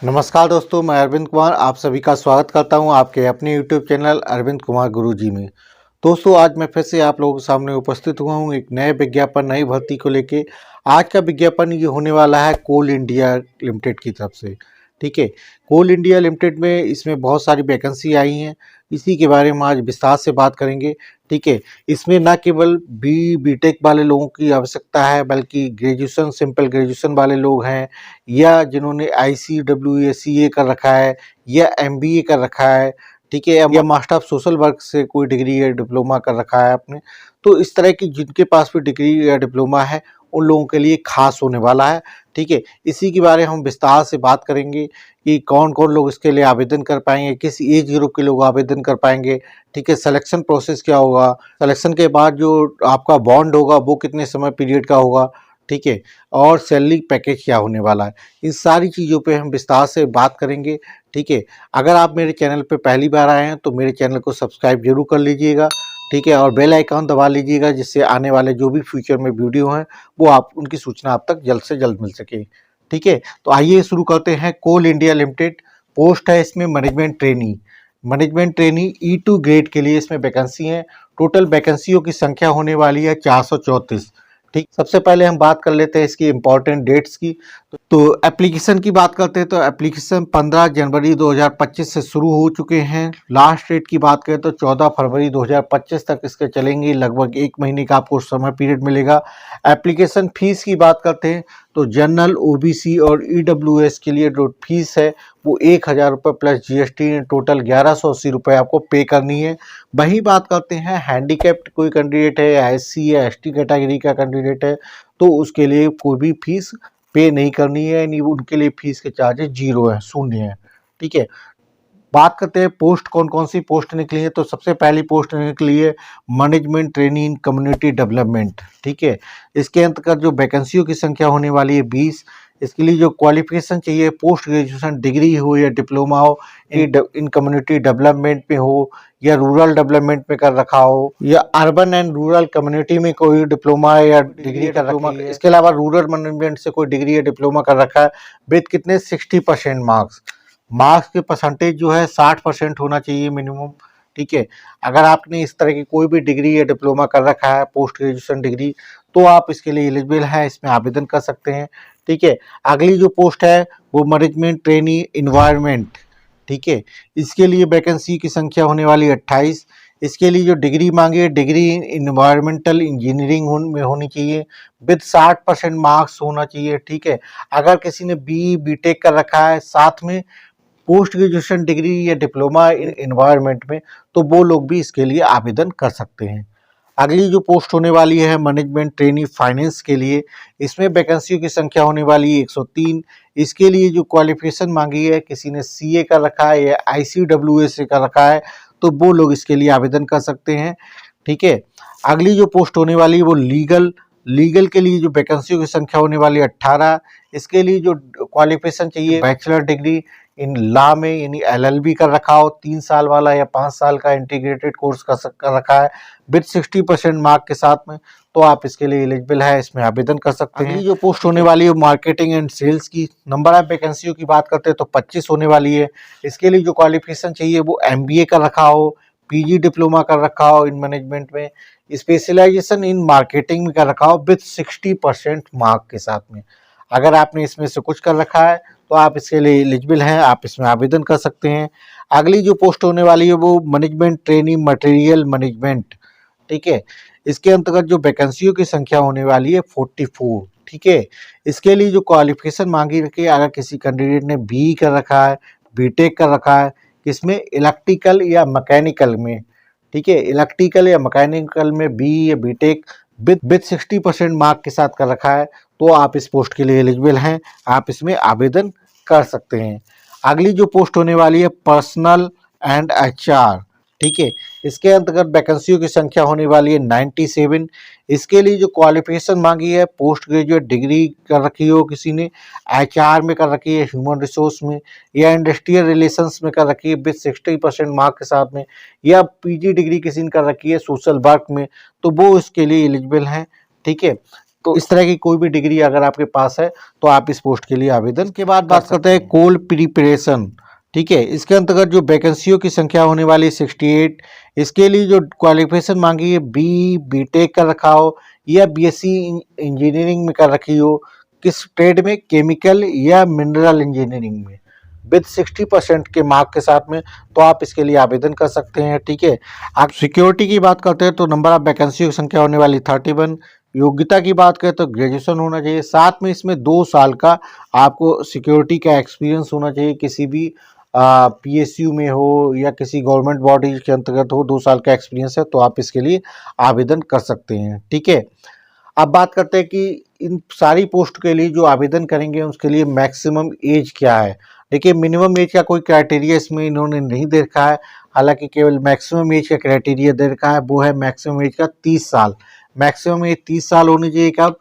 नमस्कार दोस्तों, मैं अरविंद कुमार आप सभी का स्वागत करता हूं आपके अपने यूट्यूब चैनल अरविंद कुमार गुरुजी में। दोस्तों, आज मैं फिर से आप लोगों के सामने उपस्थित हुआ हूं एक नए विज्ञापन, नई भर्ती को लेके। आज का विज्ञापन ये होने वाला है कोल इंडिया लिमिटेड की तरफ से। ठीक है, कोल इंडिया लिमिटेड में इसमें बहुत सारी वैकेंसी आई हैं, इसी के बारे में आज विस्तार से बात करेंगे। ठीक है, इसमें न केवल बीटेक वाले लोगों की आवश्यकता है, बल्कि ग्रेजुएशन, सिंपल ग्रेजुएशन वाले लोग हैं, या जिन्होंने ICWA CA कर रखा है, या MBA कर रखा है, ठीक है, या मास्टर ऑफ सोशल वर्क से कोई डिग्री या डिप्लोमा कर रखा है आपने। तो इस तरह की जिनके पास भी डिग्री या डिप्लोमा है, उन लोगों के लिए खास होने वाला है। ठीक है, इसी के बारे में हम विस्तार से बात करेंगे कि कौन कौन लोग इसके लिए आवेदन कर पाएंगे, किस एज ग्रुप के लोग आवेदन कर पाएंगे। ठीक है, सिलेक्शन प्रोसेस क्या होगा, सिलेक्शन के बाद जो आपका बॉन्ड होगा वो कितने समय पीरियड का होगा। ठीक है, और सैलरी पैकेज क्या होने वाला है, इन सारी चीज़ों पे हम विस्तार से बात करेंगे। ठीक है, अगर आप मेरे चैनल पे पहली बार आए हैं तो मेरे चैनल को सब्सक्राइब जरूर कर लीजिएगा। ठीक है, और बेल आइकन दबा लीजिएगा, जिससे आने वाले जो भी फ्यूचर में वीडियो हैं वो आप उनकी सूचना आप तक जल्द से जल्द मिल सके। ठीक है, तो आइए शुरू करते हैं। कोल इंडिया लिमिटेड, पोस्ट है इसमें management trainee. Management trainee E2 grade के लिए इसमें वैकेंसी है। टोटल वैकेंसियों की संख्या होने वाली है 434। ठीक, सबसे पहले हम बात कर लेते हैं इसकी इम्पोर्टेंट डेट्स की। तो एप्लीकेशन की बात करते हैं तो एप्लीकेशन 15 जनवरी 2025 से शुरू हो चुके हैं। लास्ट डेट की बात करें तो 14 फरवरी 2025 तक इसके चलेंगे, लगभग एक महीने का आपको समय पीरियड मिलेगा। एप्लीकेशन फीस की बात करते हैं तो जनरल, OBC और EWS के लिए जो फीस है वो 1000 रुपये प्लस GST, टोटल 1180 रुपये आपको पे करनी है। वही बात करते हैं हैंडीकैप्ड कोई कैंडिडेट है, या SC या ST कैटेगरी का कैंडिडेट है, तो उसके लिए कोई भी फीस पे नहीं करनी है, यानी उनके लिए फीस के चार्जेस जीरो है, शून्य है। ठीक है, बात करते हैं पोस्ट कौन कौन सी पोस्ट निकली है। तो सबसे पहली पोस्ट निकली है मैनेजमेंट ट्रेनी इन कम्युनिटी डेवलपमेंट। ठीक है, इसके अंतर्गत जो वैकेंसियों की संख्या होने वाली है 20। इसके लिए जो क्वालिफिकेशन चाहिए, पोस्ट ग्रेजुएशन डिग्री हो या डिप्लोमा हो, इन कम्युनिटी डेवलपमेंट में हो, या रूरल डेवलपमेंट में कर रखा हो, या अर्बन एंड रूरल कम्युनिटी में कोई डिप्लोमा या डिग्री कर रखी है। इसके अलावा रूरल मैनेजमेंट से कोई डिग्री या डिप्लोमा कर रखा है, विद कितने 60% मार्क्स। मार्क्स के परसेंटेज जो है 60% होना चाहिए मिनिमम। ठीक है, अगर आपने इस तरह की कोई भी डिग्री या डिप्लोमा कर रखा है, पोस्ट ग्रेजुएशन डिग्री, तो आप इसके लिए एलिजिबल हैं, इसमें आवेदन कर सकते हैं। ठीक है, अगली जो पोस्ट है वो मैनेजमेंट ट्रेनी इन्वायरमेंट। ठीक है, इसके लिए वैकेंसी की संख्या होने वाली 28। इसके लिए जो डिग्री मांगी है, डिग्री इन्वायरमेंटल इंजीनियरिंग में होनी चाहिए, विद 60% मार्क्स होना चाहिए। ठीक है, अगर किसी ने BTech कर रखा है साथ में पोस्ट ग्रेजुएशन डिग्री या डिप्लोमा इन्वायरमेंट में, तो वो लोग भी इसके लिए आवेदन कर सकते हैं। अगली जो पोस्ट होने वाली है मैनेजमेंट ट्रेनी फाइनेंस के लिए, इसमें वैकेंसियों की संख्या होने वाली है 103। इसके लिए जो क्वालिफिकेशन मांगी है, किसी ने CA कर रखा है या ICWA से कर रखा है, तो वो लोग इसके लिए आवेदन कर सकते हैं। ठीक है, अगली जो पोस्ट होने वाली है वो लीगल के लिए जो वैकेंसियों की संख्या होने वाली है 18। इसके लिए जो क्वालिफिकेशन चाहिए, बैचलर डिग्री इन लॉ में, यानी LLB कर रखा हो 3 साल वाला, या 5 साल का इंटीग्रेटेड कोर्स कर रखा है विद 60% मार्क के साथ में, तो आप इसके लिए एलिजिबल है, इसमें आवेदन कर सकते हैं। जो पोस्ट होने वाली है मार्केटिंग एंड सेल्स की, नंबर ऑफ वैकेंसियों की बात करते हैं तो 25 होने वाली है। इसके लिए जो क्वालिफिकेशन चाहिए वो MBA कर रखा हो, PG डिप्लोमा कर रखा हो इन मैनेजमेंट में, स्पेशलाइजेशन इन मार्केटिंग में कर रखा हो विद 60% मार्क के साथ में। अगर आपने इसमें से कुछ कर रखा है तो आप इसके लिए एलिजिबल हैं, आप इसमें आवेदन कर सकते हैं। अगली जो पोस्ट होने वाली है वो मैनेजमेंट ट्रेनी मटेरियल मैनेजमेंट। ठीक है, इसके अंतर्गत जो वैकेंसियों की संख्या होने वाली है 44। ठीक है, इसके लिए जो क्वालिफिकेशन मांगी रखी है, अगर किसी कैंडिडेट ने BE कर रखा है, BTech कर रखा है, किसमें, इलेक्ट्रिकल या मैकेनिकल में। ठीक है, इलेक्ट्रिकल या मैकेनिकल में BE या BTech विद 60% मार्क के साथ कर रखा है, तो आप इस पोस्ट के लिए एलिजिबल हैं, आप इसमें आवेदन कर सकते हैं। अगली जो पोस्ट होने वाली है पर्सनल एंड HR। ठीक है, इसके अंतर्गत वैकेंसियों की संख्या होने वाली है 97। इसके लिए जो क्वालिफिकेशन मांगी है, पोस्ट ग्रेजुएट डिग्री कर रखी हो किसी ने, HR में कर रखी है, ह्यूमन रिसोर्स में, या इंडस्ट्रियल रिलेशंस में कर रखी है विद 60% मार्क के साथ में, या PG डिग्री किसी ने कर रखी है सोशल वर्क में, तो वो इसके लिए एलिजिबल हैं। ठीक है, तो इस तरह की कोई भी डिग्री अगर आपके पास है तो आप इस पोस्ट के लिए आवेदन के बाद बात करते हैं कोल प्रिपरेशन। ठीक है, इसके अंतर्गत जो वैकेंसियों की संख्या होने वाली है 68। इसके लिए जो क्वालिफिकेशन मांगी है बीटेक कर रखा हो या बीएससी इंजीनियरिंग में कर रखी हो, किस ट्रेड में, केमिकल या मिनरल इंजीनियरिंग में, विद 60% के मार्क के साथ में, तो आप इसके लिए आवेदन कर सकते हैं। ठीक है, आप सिक्योरिटी की बात करते हैं तो नंबर ऑफ वैकेंसी की संख्या होने वाली 31। योग्यता की बात करें तो ग्रेजुएशन होना चाहिए, साथ में इसमें 2 साल का आपको सिक्योरिटी का एक्सपीरियंस होना चाहिए, किसी भी पीएसयू में हो या किसी गवर्नमेंट बॉडी के अंतर्गत हो, 2 साल का एक्सपीरियंस है तो आप इसके लिए आवेदन कर सकते हैं। ठीक है, अब बात करते हैं कि इन सारी पोस्ट के लिए जो आवेदन करेंगे उसके लिए मैक्सिमम एज क्या है। देखिए, मिनिमम एज का कोई क्राइटेरिया इसमें इन्होंने नहीं दे रखा है, हालांकि केवल मैक्सिमम एज का क्राइटेरिया दे रखा है, वो है मैक्सिमम एज का 30 साल। मैक्सिमम एज 30 साल होनी चाहिए। कब?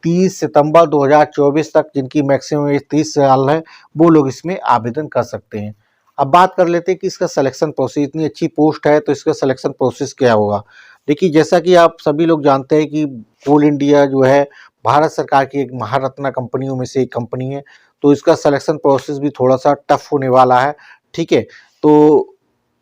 30 सितंबर 2024 तक जिनकी मैक्सिमम एज 30 साल है वो लोग इसमें आवेदन कर सकते हैं। अब बात कर लेते हैं कि इसका सिलेक्शन प्रोसेस, इतनी अच्छी पोस्ट है तो इसका सिलेक्शन प्रोसेस क्या होगा। देखिए, जैसा कि आप सभी लोग जानते हैं कि कोल इंडिया जो है भारत सरकार की एक महारत्ना कंपनियों में से एक कंपनी है, तो इसका सिलेक्शन प्रोसेस भी थोड़ा सा टफ होने वाला है। ठीक है, तो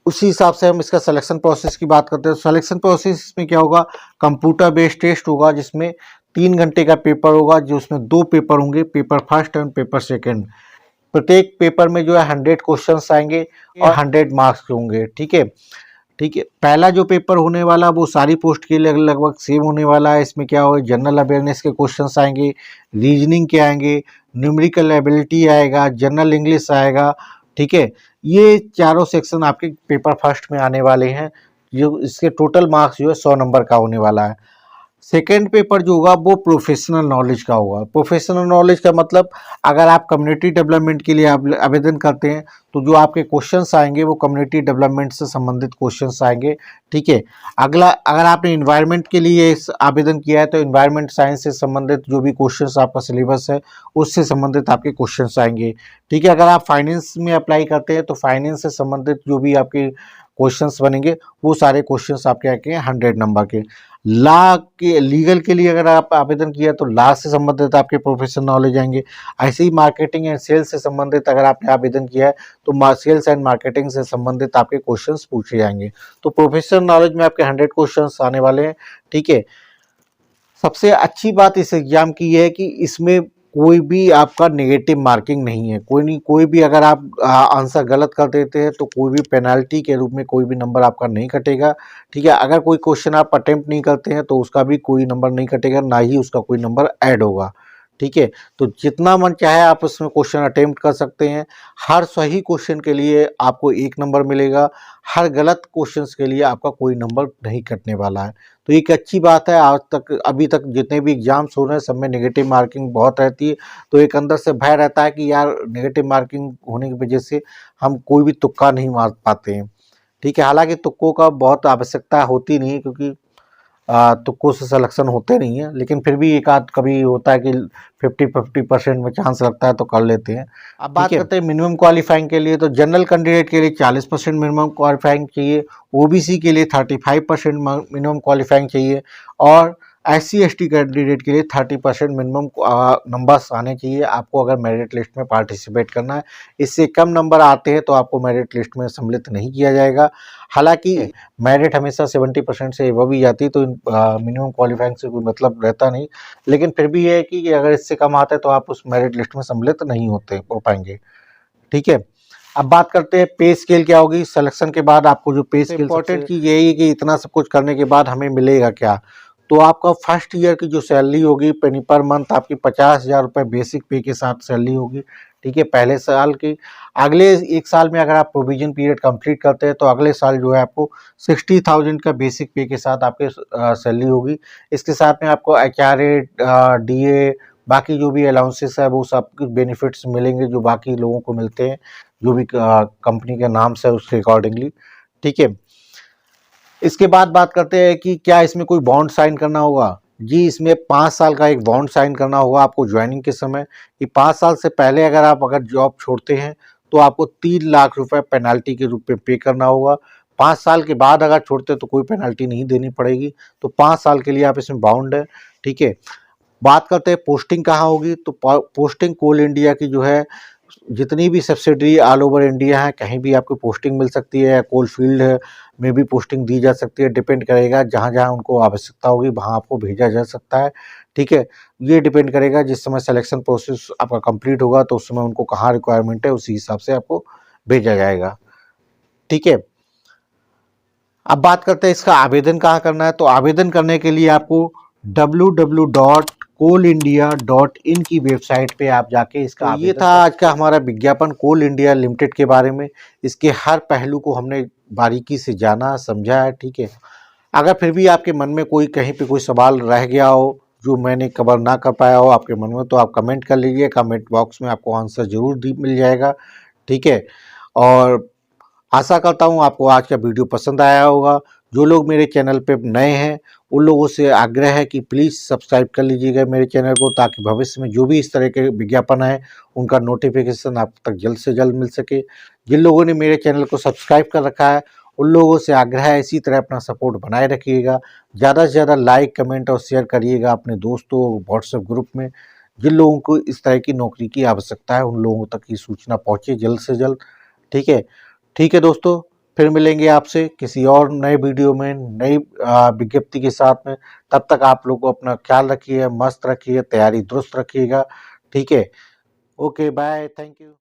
उसी हिसाब से हम इसका सिलेक्शन प्रोसेस की बात करते हैं। सिलेक्शन प्रोसेस में क्या होगा, कंप्यूटर बेस्ड टेस्ट होगा जिसमें 3 घंटे का पेपर होगा, जो उसमें 2 पेपर होंगे, paper first and paper second. प्रत्येक पेपर में जो है 100 क्वेश्चंस आएंगे और 100 मार्क्स के होंगे। ठीक है, ठीक है, पहला जो पेपर होने वाला वो सारी पोस्ट के लिए लगभग सेम होने वाला है। इसमें क्या होगा, जनरल अवेयरनेस के क्वेश्चंस आएंगे, रीजनिंग के आएंगे, न्यूमेरिकल एबिलिटी आएगा, जनरल इंग्लिश आएगा। ठीक है, ये चारों सेक्शन आपके पेपर फर्स्ट में आने वाले हैं। जो इसके टोटल मार्क्स जो है 100 नंबर का होने वाला है। सेकेंड पेपर जो होगा वो प्रोफेशनल नॉलेज का होगा। प्रोफेशनल नॉलेज का मतलब, अगर आप कम्युनिटी डेवलपमेंट के लिए आवेदन करते हैं तो जो आपके क्वेश्चंस आएंगे वो कम्युनिटी डेवलपमेंट से संबंधित क्वेश्चंस आएंगे। ठीक है, अगला, अगर आपने इन्वायरमेंट के लिए आवेदन किया है तो इन्वायरमेंट साइंस से संबंधित जो भी क्वेश्चंस आपका सिलेबस है उससे संबंधित आपके क्वेश्चंस आएंगे। ठीक है, अगर आप फाइनेंस में अप्लाई करते हैं तो फाइनेंस से संबंधित जो भी आपके क्वेश्चंस बनेंगे वो सारे क्वेश्चंस आपके आएंगे 100 नंबर के। लॉ के, लीगल के लिए अगर आप आवेदन किया तो लॉ से संबंधित आपके प्रोफेशनल नॉलेज आएंगे। ऐसे ही मार्केटिंग एंड सेल्स से संबंधित अगर आपने आवेदन किया है तो सेल्स एंड मार्केटिंग से संबंधित आपके क्वेश्चंस पूछे जाएंगे। तो प्रोफेशनल नॉलेज में आपके 100 क्वेश्चंस आने वाले हैं। ठीक है, सबसे अच्छी बात इस एग्जाम की है कि इसमें कोई भी आपका नेगेटिव मार्किंग नहीं है। कोई भी अगर आप आंसर गलत कर देते हैं तो कोई भी पेनल्टी के रूप में कोई भी नंबर आपका नहीं कटेगा। ठीक है, अगर कोई क्वेश्चन आप अटेम्प्ट नहीं करते हैं तो उसका भी कोई नंबर नहीं कटेगा, ना ही उसका कोई नंबर ऐड होगा। ठीक है, तो जितना मन चाहे आप उसमें क्वेश्चन अटेम्प्ट कर सकते हैं। हर सही क्वेश्चन के लिए आपको 1 नंबर मिलेगा, हर गलत क्वेश्चन के लिए आपका कोई नंबर नहीं कटने वाला है। तो एक अच्छी बात है। आज तक, अभी तक जितने भी एग्जाम्स हो रहे हैं सब में नेगेटिव मार्किंग बहुत रहती है, तो एक अंदर से भय रहता है कि यार नेगेटिव मार्किंग होने की वजह से हम कोई भी तुक्का नहीं मार पाते हैं। ठीक है, हालांकि तुक्कों का बहुत आवश्यकता होती नहीं है क्योंकि तुक्कों से सिलेक्शन होते नहीं है, लेकिन फिर भी एक आध कभी होता है कि 50-50% में चांस लगता है तो कर लेते हैं। अब बात करते हैं मिनिमम क्वालिफाइंग के लिए, तो जनरल कैंडिडेट के लिए 40% मिनिमम क्वालिफाइंग चाहिए, ओबीसी के लिए 35% मिनिमम क्वालिफाइंग चाहिए और SC/ST कैंडिडेट के लिए 30% मिनिमम नंबर्स आने चाहिए आपको अगर मेरिट लिस्ट में पार्टिसिपेट करना है। इससे कम नंबर आते हैं तो आपको मेरिट लिस्ट में सम्मिलित नहीं किया जाएगा। हालांकि मेरिट हमेशा 70% से एबव ही जाती है तो मिनिमम क्वालिफाइंग से कोई मतलब रहता नहीं, लेकिन फिर भी ये है कि अगर इससे कम आता है तो आप उस मेरिट लिस्ट में सम्मिलित नहीं हो पाएंगे। ठीक है, अब बात करते हैं पे स्केल क्या होगी। सिलेक्शन के बाद आपको जो पे स्केल, इंपॉर्टेंट चीज़ यही है कि इतना सब कुछ करने के बाद हमें मिलेगा क्या। तो आपका फर्स्ट ईयर की जो सैलरी होगी पर मंथ आपकी 50,000 रुपये बेसिक पे के साथ सैलरी होगी। ठीक है, पहले साल की। अगले 1 साल में अगर आप प्रोविजन पीरियड कंप्लीट करते हैं तो अगले साल जो है आपको 60,000 का बेसिक पे के साथ आपके सैलरी होगी। इसके साथ में आपको HRA, DA, बाकी जो भी अलाउंसेस है वो सब कुछ बेनिफिट्स मिलेंगे जो बाकी लोगों को मिलते हैं, जो भी कंपनी के नाम से उसके अकॉर्डिंगली। ठीक है, इसके बाद बात करते हैं कि क्या इसमें कोई बॉन्ड साइन करना होगा। जी, इसमें 5 साल का एक बॉन्ड साइन करना होगा आपको ज्वाइनिंग के समय। कि 5 साल से पहले अगर जॉब छोड़ते हैं तो आपको 3 लाख रुपए पेनल्टी के रूप में पे करना होगा। 5 साल के बाद अगर छोड़ते हैं तो कोई पेनल्टी नहीं देनी पड़ेगी। तो 5 साल के लिए आप इसमें बाउंड है। ठीक है, बात करते हैं पोस्टिंग कहाँ होगी, तो पोस्टिंग कोल इंडिया की जो है जितनी भी सब्सिडरी ऑल ओवर इंडिया है, कहीं भी आपको पोस्टिंग मिल सकती है, कोल फील्ड में भी पोस्टिंग दी जा सकती है, डिपेंड करेगा जहाँ जहाँ उनको आवश्यकता होगी वहाँ आपको भेजा जा सकता है। ठीक है, ये डिपेंड करेगा जिस समय सिलेक्शन प्रोसेस आपका कंप्लीट होगा तो उस समय उनको कहाँ रिक्वायरमेंट है उसी हिसाब से आपको भेजा जाएगा। ठीक है, अब बात करते हैं इसका आवेदन कहाँ करना है। तो आवेदन करने के लिए आपको www.coalindia.in की वेबसाइट पे आप जाके इसका तो ये था आज का हमारा विज्ञापन कोल इंडिया लिमिटेड के बारे में। इसके हर पहलू को हमने बारीकी से जाना समझा है। ठीक है, अगर फिर भी आपके मन में कोई कहीं पे कोई सवाल रह गया हो जो मैंने कवर ना कर पाया हो आपके मन में, तो आप कमेंट कर लीजिए, कमेंट बॉक्स में आपको आंसर जरूर मिल जाएगा। ठीक है, और आशा करता हूँ आपको आज का वीडियो पसंद आया होगा। जो लोग मेरे चैनल पे नए हैं उन लोगों से आग्रह है कि प्लीज़ सब्सक्राइब कर लीजिएगा मेरे चैनल को, ताकि भविष्य में जो भी इस तरह के विज्ञापन है उनका नोटिफिकेशन आप तक जल्द से जल्द मिल सके। जिन लोगों ने मेरे चैनल को सब्सक्राइब कर रखा है उन लोगों से आग्रह है इसी तरह अपना सपोर्ट बनाए रखिएगा। ज़्यादा से ज़्यादा लाइक कमेंट और शेयर करिएगा अपने दोस्तों व्हाट्सएप ग्रुप में। जिन लोगों को इस तरह की नौकरी की आवश्यकता है उन लोगों तक ये सूचना पहुँचे जल्द से जल्द। ठीक है, ठीक है दोस्तों, फिर मिलेंगे आपसे किसी और नए वीडियो में नई विज्ञप्ति के साथ में। तब तक आप लोग को अपना ख्याल रखिए, मस्त रखिए, तैयारी दुरुस्त रखिएगा। ठीक है, ओके बाय, थैंक यू।